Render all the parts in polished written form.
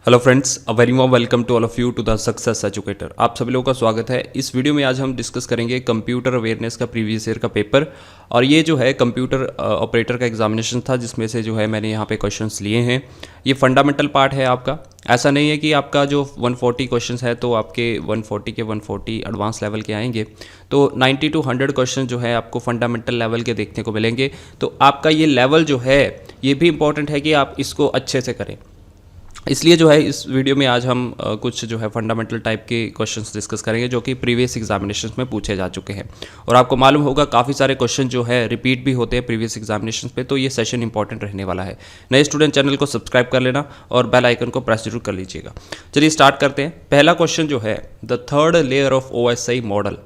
Hello friends, a very warm welcome to all of you to the success educator. आप सभी लोगों का स्वागत है। इस वीडियो में आज हम डिस्कस करेंगे कंप्यूटर अवेयरनेस का प्रीवियस ईयर का पेपर। और ये जो है कंप्यूटर ऑपरेटर का एग्जामिनेशन था, जिसमें से जो है मैंने यहाँ पे क्वेश्चंस लिए हैं। ये फंडामेंटल पार्ट है आपका। ऐसा नहीं है कि आपका जो 140 क्वेश्चंस है तो आपके 140 के 140 एडवांस लेवल के आएंगे। तो 90 टू 100 क्वेश्चन जो है आपको फंडामेंटल लेवल के देखने को मिलेंगे। तो आपका ये लेवल जो है ये भी इंपॉर्टेंट है कि आप इसको अच्छे से करें। इसलिए जो है इस वीडियो में आज हम कुछ जो है फंडामेंटल टाइप के क्वेश्चंस डिस्कस करेंगे जो कि प्रीवियस एग्जामिनेशंस में पूछे जा चुके हैं। और आपको मालूम होगा काफ़ी सारे क्वेश्चन जो है रिपीट भी होते हैं प्रीवियस एग्जामिनेशंस पे, तो ये सेशन इंपॉर्टेंट रहने वाला है। नए स्टूडेंट चैनल को सब्सक्राइब कर लेना और बेल आइकन को प्रेस जरूर कर लीजिएगा। चलिए स्टार्ट करते हैं। पहला क्वेश्चन जो है, the third layer of OSI model.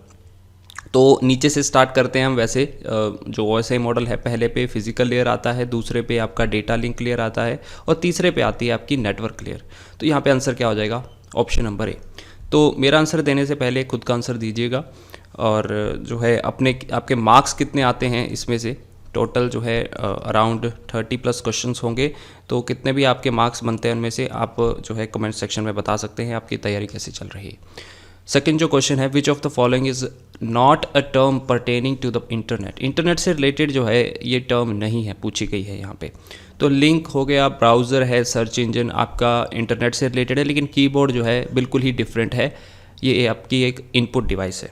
तो नीचे से स्टार्ट करते हैं हम। वैसे जो OSI मॉडल है, पहले पे फिजिकल लेयर आता है, दूसरे पे आपका डेटा लिंक लेयर आता है और तीसरे पे आती है आपकी नेटवर्क लेयर। तो यहाँ पे आंसर क्या हो जाएगा? Option number A. तो मेरा आंसर देने से पहले खुद का आंसर दीजिएगा। और जो है आपके मार्क्स कितने आते हैं इसमें से, टोटल जो है अराउंड 30+ क्वेश्चंस होंगे। तो कितने भी आपके मार्क्स बनते हैं उनमें से आप जो है कमेंट सेक्शन में बता सकते हैं आपकी तैयारी कैसी चल रही है। सेकेंड जो क्वेश्चन है, which of the following is not a term pertaining to the internet. Internet से रिलेटेड जो है ये टर्म नहीं है, पूछी गई है यहाँ पे। तो लिंक हो गया, ब्राउज़र है, सर्च इंजन आपका इंटरनेट से रिलेटेड है, लेकिन कीबोर्ड जो है बिल्कुल ही डिफरेंट है। ये आपकी एक इनपुट डिवाइस है।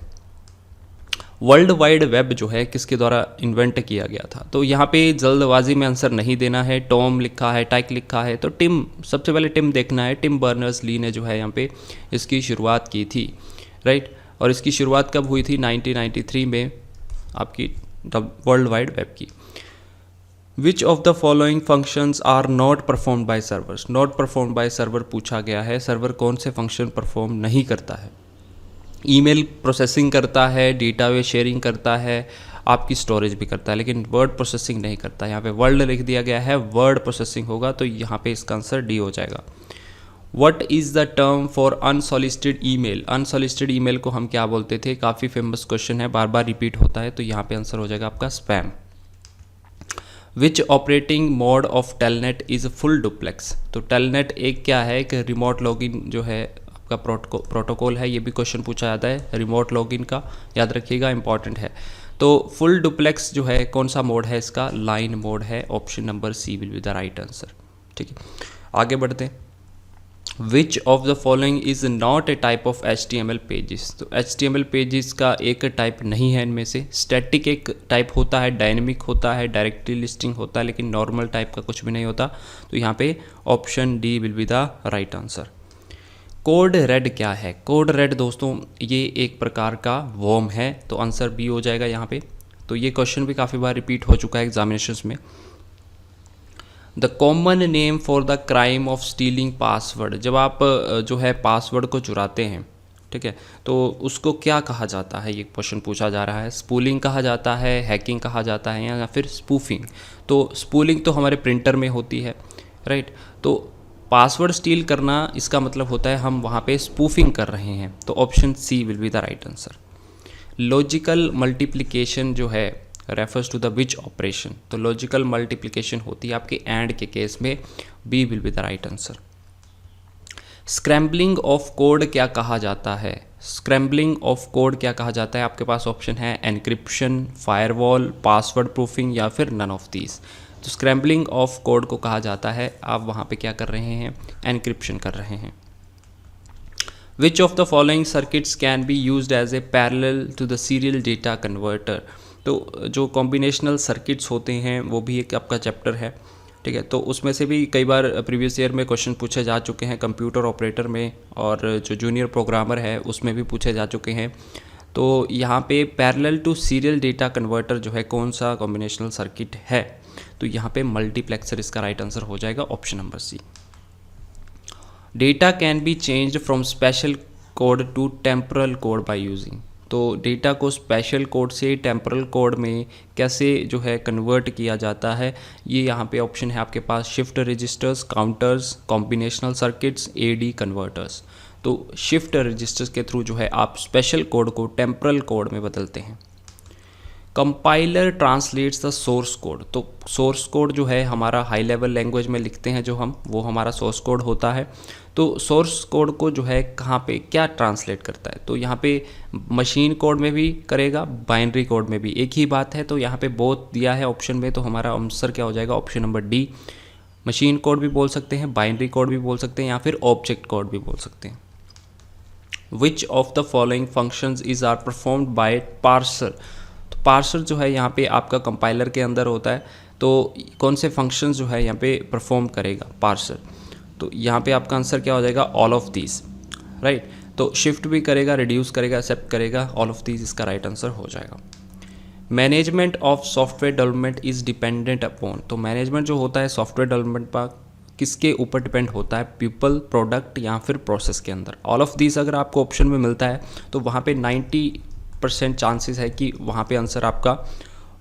वर्ल्ड वाइड वेब जो है किसके द्वारा इन्वेंट किया गया था? तो यहाँ पे जल्दबाजी में आंसर नहीं देना है। टॉम लिखा है, टाइक लिखा है, तो टिम, सबसे पहले टिम देखना है। टिम बर्नर्स ली ने जो है यहाँ पे इसकी शुरुआत की थी, राइट। और इसकी शुरुआत कब हुई थी? 1993 में आपकी वर्ल्ड वाइड वेब की। Which of the following functions are not performed by servers. Not performed by server पूछा गया है। सर्वर कौन से फंक्शन परफॉर्म नहीं करता है? ईमेल प्रोसेसिंग करता है, डेटाबेस शेयरिंग करता है, आपकी स्टोरेज भी करता है, लेकिन वर्ड प्रोसेसिंग नहीं करता। यहाँ पे वर्ल्ड लिख दिया गया है, वर्ड प्रोसेसिंग होगा, तो यहाँ पे इसका आंसर डी हो जाएगा। What is the term for unsolicited email. Unsolicited email को हम क्या बोलते थे? काफ़ी फेमस क्वेश्चन है, बार बार रिपीट होता है, तो यहाँ पे आंसर हो जाएगा आपका spam. Which operating mode of telnet is full duplex. तो टेलनेट एक क्या है, एक रिमोट लॉगिन जो है का प्रोटोकॉल है। ये भी क्वेश्चन पूछा जाता है रिमोट लॉगिन का, याद रखिएगा, इंपॉर्टेंट है। तो फुल डुप्लेक्स जो है कौन सा मोड है इसका? लाइन मोड है। Option number C will be the right answer. ठीक है, आगे बढ़ते हैं। Which of the following is not a type of HTML pages. तो HTML पेजेस का एक टाइप नहीं है इनमें से। स्टैटिक एक टाइप होता है, डायनेमिक होता है, डायरेक्टली लिस्टिंग होता है, लेकिन नॉर्मल टाइप का कुछ भी नहीं होता। तो यहाँ पे option D will be the right answer. Code red क्या है? कोड रेड दोस्तों ये एक प्रकार का वर्म है, तो आंसर बी हो जाएगा यहाँ पे। तो ये क्वेश्चन भी काफ़ी बार रिपीट हो चुका है एग्जामिनेशंस में। The common name for the crime of stealing password. जब आप जो है पासवर्ड को चुराते हैं, ठीक है, तो उसको क्या कहा जाता है? ये क्वेश्चन पूछा जा रहा है। स्पूलिंग कहा जाता है, हैकिंग कहा जाता है, या फिर स्पूफिंग। तो स्पूलिंग तो हमारे प्रिंटर में होती है, राइट। तो पासवर्ड स्टील करना इसका मतलब होता है हम वहाँ पे स्पूफिंग कर रहे हैं। तो option C will be the right answer. Logical multiplication जो है refers to the which operation. तो लॉजिकल मल्टीप्लिकेशन होती है आपके एंड के केस में। B will be the right answer. Scrambling of code क्या कहा जाता है? स्क्रैम्बलिंग ऑफ कोड क्या कहा जाता है? आपके पास ऑप्शन है एनक्रिप्शन, फायरवॉल, पासवर्ड प्रूफिंग, या फिर नन ऑफ दीज। तो स्क्रैम्बलिंग ऑफ कोड को कहा जाता है, आप वहाँ पे क्या कर रहे हैं? एनक्रिप्शन कर रहे हैं। Which of the following circuits can be used as a parallel to the serial data converter. तो जो कॉम्बिनेशनल सर्किट्स होते हैं वो भी एक आपका चैप्टर है, ठीक है। तो उसमें से भी कई बार प्रीवियस ईयर में क्वेश्चन पूछे जा चुके हैं कंप्यूटर ऑपरेटर में, और जो जूनियर प्रोग्रामर है उसमें भी पूछे जा चुके हैं। तो यहाँ पे parallel to serial data converter जो है कौन सा कॉम्बिनेशनल सर्किट है? तो यहाँ पे मल्टीप्लेक्सर इसका राइट आंसर हो जाएगा, option number C. Data can be changed from special code to temporal code by using. तो डेटा को स्पेशल कोड से टेम्पोरल कोड में कैसे जो है कन्वर्ट किया जाता है? ये यहाँ पे ऑप्शन है आपके पास, shift registers, counters, combinational circuits, AD converters. तो शिफ्ट रजिस्टर्स के थ्रू जो है आप स्पेशल कोड को टेम्पोरल कोड में बदलते हैं। Compiler translates the source code. तो सोर्स कोड जो है हमारा हाई लेवल लैंग्वेज में लिखते हैं जो हम, वो हमारा सोर्स कोड होता है। तो सोर्स कोड को जो है कहाँ पे क्या ट्रांसलेट करता है, तो यहाँ पे मशीन कोड में भी करेगा, बाइनरी कोड में भी, एक ही बात है। तो यहाँ पे बोथ दिया है ऑप्शन में, तो हमारा आंसर क्या हो जाएगा, option number D. Machine code भी बोल सकते हैं, बाइनरी कोड भी बोल सकते हैं, या फिर ऑब्जेक्ट कोड भी बोल सकते हैं। Which of the following functions is are performed by parser. तो पार्सर जो है यहाँ पे आपका कंपाइलर के अंदर होता है, तो कौन से फंक्शंस जो है यहाँ पे परफॉर्म करेगा पार्सर। तो यहाँ पे आपका आंसर क्या हो जाएगा, ऑल ऑफ दीज, राइट। तो शिफ्ट भी करेगा, रिड्यूस करेगा, एक्सेप्ट करेगा, ऑल ऑफ दीज इसका राइट आंसर हो जाएगा। Management of software development is dependent upon. तो मैनेजमेंट जो होता है सॉफ्टवेयर डेवलपमेंट पर किसके ऊपर डिपेंड होता है, पीपल, प्रोडक्ट या फिर प्रोसेस के अंदर। ऑल ऑफ दिस अगर आपको ऑप्शन में मिलता है तो वहाँ पे 90% चांसेस है कि वहाँ पे आंसर आपका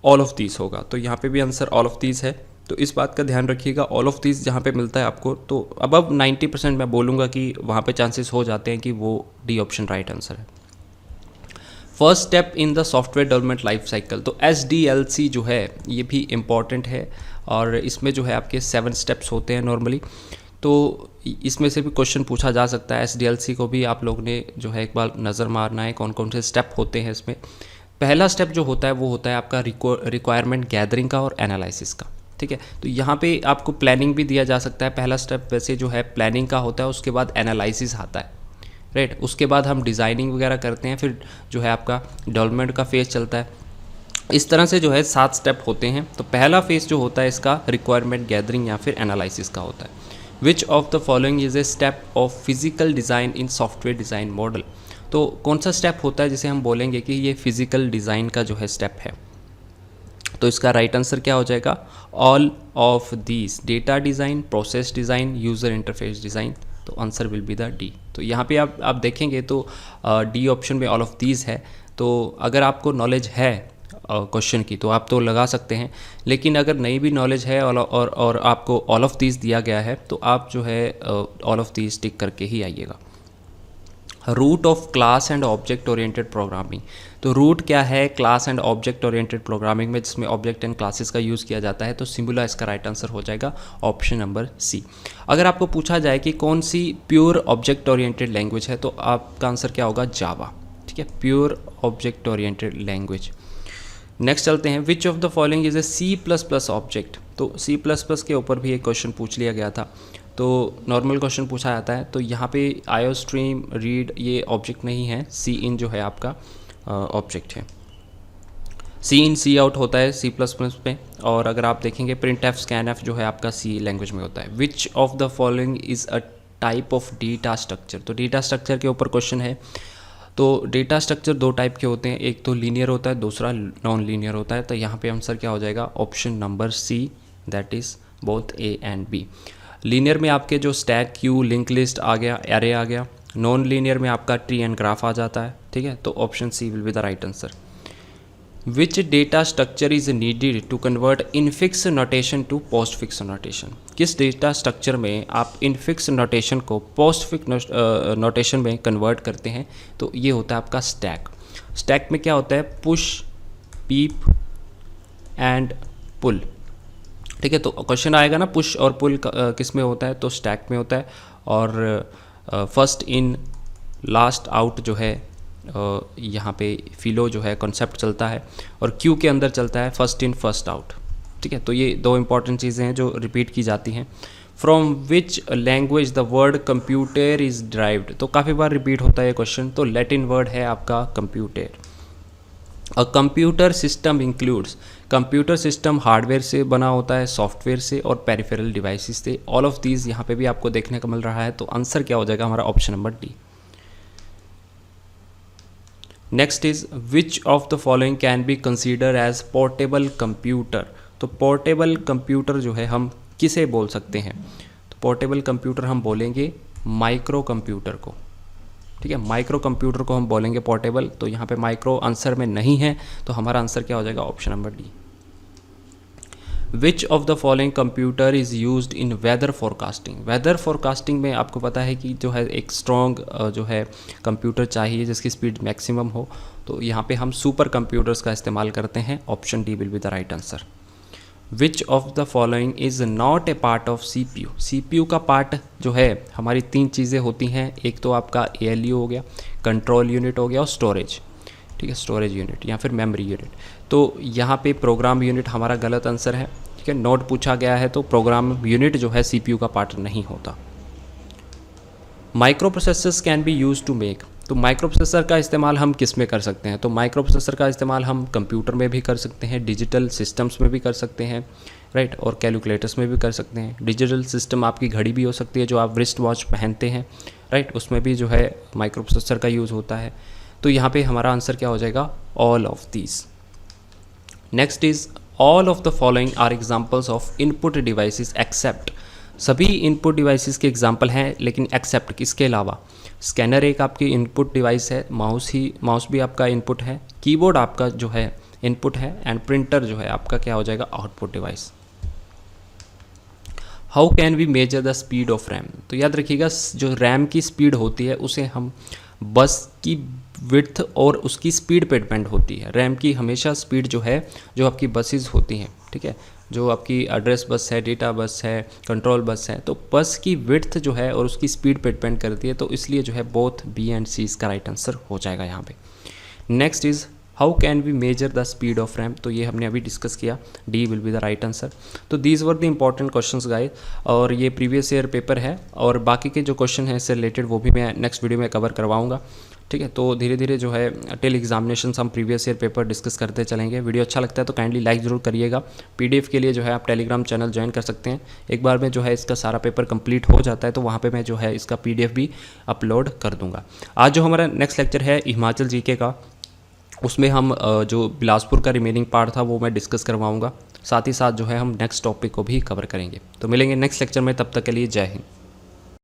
ऑल ऑफ दिस होगा। तो यहाँ पे भी आंसर ऑल ऑफ दिस है, तो इस बात का ध्यान रखिएगा। ऑल ऑफ दिस जहाँ पे मिलता है आपको, तो अबव 90% मैं बोलूँगा कि वहाँ पे चांसेस हो जाते हैं कि वो डी ऑप्शन राइट आंसर है। First step in the software development life cycle. तो SDLC जो है ये भी इम्पॉर्टेंट है, और इसमें जो है आपके 7 स्टेप्स होते हैं नॉर्मली। तो इसमें से भी क्वेश्चन पूछा जा सकता है। SDLC को भी आप लोग ने जो है एक बार नज़र मारना है, कौन कौन से स्टेप होते हैं इसमें। पहला स्टेप जो होता है वो होता है आपका रिक्वायरमेंट गैदरिंग का और एनालिसिस का, ठीक है। तो यहाँ पे आपको प्लानिंग भी दिया जा सकता है। पहला स्टेप वैसे जो है प्लानिंग का होता है, उसके बाद एनालिसिस आता है, राइट। उसके बाद हम डिज़ाइनिंग वगैरह करते हैं, फिर जो है आपका डेवलपमेंट का फेज़ चलता है। इस तरह से जो है 7 स्टेप होते हैं। तो पहला फेज़ जो होता है इसका रिक्वायरमेंट गैदरिंग या फिर एनालिसिस का होता है। Which of the following is a step of physical design in software design model. तो कौन सा स्टेप होता है जिसे हम बोलेंगे कि ये फिजिकल डिज़ाइन का जो है स्टेप है। तो इसका राइट आंसर क्या हो जाएगा, all of these, data design, process design, user interface design. तो answer will be the D. तो यहाँ पे आप देखेंगे तो डी ऑप्शन में ऑल ऑफ दीज है। तो अगर आपको नॉलेज है क्वेश्चन की तो आप तो लगा सकते हैं, लेकिन अगर नहीं भी नॉलेज है और आपको ऑल ऑफ दीज दिया गया है तो आप जो है ऑल ऑफ दीज टिक करके ही आइएगा। Root of class and object oriented programming. तो रूट क्या है class and object oriented programming में, जिसमें ऑब्जेक्ट एंड क्लासेस का यूज़ किया जाता है। तो सिमुला इसका राइट आंसर हो जाएगा ऑप्शन नंबर सी। अगर आपको पूछा जाए कि कौन सी प्योर ऑब्जेक्ट ओरिएंटेड लैंग्वेज है तो आपका आंसर क्या होगा, जावा, ठीक है, pure object oriented language. Next चलते हैं, which of the following is a C++ object. तो C++ के ऊपर भी एक क्वेश्चन पूछ लिया गया था, तो नॉर्मल क्वेश्चन पूछा जाता है। तो यहाँ पे IOStream, रीड ये ऑब्जेक्ट नहीं है, Cin जो है आपका ऑब्जेक्ट है। Cin Cout होता है C++ में, और अगर आप देखेंगे printf scanf जो है आपका C लैंग्वेज में होता है। Which of the following is a type of data structure. तो डेटा स्ट्रक्चर के ऊपर क्वेश्चन है। तो डेटा स्ट्रक्चर 2 टाइप के होते हैं, एक तो लीनियर होता है, दूसरा नॉन लीनियर होता है। तो यहाँ पे आंसर क्या हो जाएगा, option number C, that is both A and B। Linear में आपके जो स्टैक, क्यू, लिंक लिस्ट आ गया, एरे आ गया। नॉन लीनियर में आपका ट्री एंड ग्राफ आ जाता है, ठीक है। तो option C will be the right answer. Which data structure is needed to convert infix notation to postfix notation. किस डेटा स्ट्रक्चर में आप इनफिक्स नोटेशन को पोस्ट फिक्स नोटेशन में कन्वर्ट करते हैं। तो ये होता है आपका स्टैक। स्टैक में क्या होता है, पुश, पीप एंड पुल, ठीक है। तो क्वेश्चन आएगा ना, पुश और पुल किस में होता है, तो स्टैक में होता है। और फर्स्ट इन लास्ट आउट जो है यहाँ पे फिलो जो है कॉन्सेप्ट चलता है, और क्यू के अंदर चलता है फर्स्ट इन फर्स्ट आउट, ठीक है। तो ये 2 इंपॉर्टेंट चीज़ें हैं जो रिपीट की जाती हैं। From which language the word computer is derived. तो काफ़ी बार रिपीट होता है ये क्वेश्चन। तो लैटिन वर्ड है आपका computer. A computer system includes. Computer system hardware से बना होता है, सॉफ्टवेयर से और पेरिफेरल डिवाइसेस से। ऑल ऑफ दीज यहाँ पे भी आपको देखने को मिल रहा है। तो आंसर क्या हो जाएगा हमारा, option number D. Next is which of the following can be consider as portable computer. तो पोर्टेबल कंप्यूटर जो है हम किसे बोल सकते हैं, तो पोर्टेबल कंप्यूटर हम बोलेंगे माइक्रो कंप्यूटर को, ठीक है। माइक्रो कंप्यूटर को हम बोलेंगे पोर्टेबल। तो यहाँ पे माइक्रो आंसर में नहीं है, तो हमारा आंसर क्या हो जाएगा, option number D. Which of the following computer is used in weather forecasting. Weather forecasting में आपको पता है कि जो है एक स्ट्रॉन्ग जो है कंप्यूटर चाहिए जिसकी स्पीड मैक्सिमम हो, तो यहाँ पे हम सुपर कंप्यूटर्स का इस्तेमाल करते हैं। Option D will be the right answer. Which of the following is not a part of CPU। CPU का पार्ट जो है हमारी 3 चीज़ें होती हैं, एक तो आपका ALU हो गया, कंट्रोल यूनिट हो गया और स्टोरेज, ठीक है, स्टोरेज यूनिट या फिर मेमोरी यूनिट। तो यहाँ पे प्रोग्राम यूनिट हमारा गलत आंसर है, ठीक है। नोट पूछा गया है तो प्रोग्राम यूनिट जो है CPU का पार्ट नहीं होता। Microprocessors can be use to make. तो माइक्रो प्रोसेसर का इस्तेमाल हम किस में कर सकते हैं? तो माइक्रो प्रोसेसर का इस्तेमाल हम कंप्यूटर में भी कर सकते हैं, डिजिटल सिस्टम्स में भी कर सकते हैं, राइट, और कैलकुलेटर्स में भी कर सकते हैं। डिजिटल सिस्टम आपकी घड़ी भी हो सकती है जो आप रिस्ट वॉच पहनते हैं, राइट, उसमें भी जो है माइक्रो प्रोसेसर का यूज़ होता है। तो यहाँ पे हमारा आंसर क्या हो जाएगा? All of these. Next is all of the following are examples of input devices except. सभी इनपुट डिवाइसेस के एग्जाम्पल हैं लेकिन एक्सेप्ट किसके अलावा? स्कैनर एक आपकी इनपुट डिवाइस है, माउस भी आपका इनपुट है, कीबोर्ड आपका जो है इनपुट है, एंड प्रिंटर जो है आपका क्या हो जाएगा? Output device. How can we measure the speed of RAM? तो याद रखिएगा जो रैम की स्पीड होती है उसे हम बस की विड्थ और उसकी स्पीड पे डिपेंड होती है। रैम की हमेशा स्पीड जो है, जो आपकी बसेस होती हैं, ठीक है, जो आपकी एड्रेस बस है, डेटा बस है, कंट्रोल बस है, तो बस की विड्थ जो है और उसकी स्पीड पे डिपेंड करती है। तो इसलिए जो है बोथ बी एंड सी इसका राइट आंसर हो जाएगा यहाँ पे। Next is how can we measure the speed of RAM? तो ये हमने अभी डिस्कस किया, D will be the right answer. तो these were the important questions guys, और ये प्रीवियस ईयर पेपर है और बाकी के जो क्वेश्चन हैं इससे रिलेटेड वो भी मैं नेक्स्ट वीडियो में कवर करवाऊंगा, ठीक है। तो धीरे धीरे जो है टिल एग्जामिनेशन हम प्रीवियस ईयर पेपर डिस्कस करते चलेंगे। वीडियो अच्छा लगता है तो काइंडली लाइक ज़रूर करिएगा। PDF के लिए जो है आप टेलीग्राम चैनल ज्वाइन कर सकते हैं। एक बार में जो है इसका सारा पेपर कंप्लीट हो जाता है तो वहाँ पे मैं जो है इसका PDF भी अपलोड कर दूँगा। आज जो हमारा नेक्स्ट लेक्चर है हिमाचल GK का, उसमें हम जो बिलासपुर का रिमेनिंग पार्ट था वो मैं डिस्कस करवाऊँगा। साथ ही साथ जो है हम नेक्स्ट टॉपिक को भी कवर करेंगे। तो मिलेंगे नेक्स्ट लेक्चर में, तब तक के लिए जय हिंद।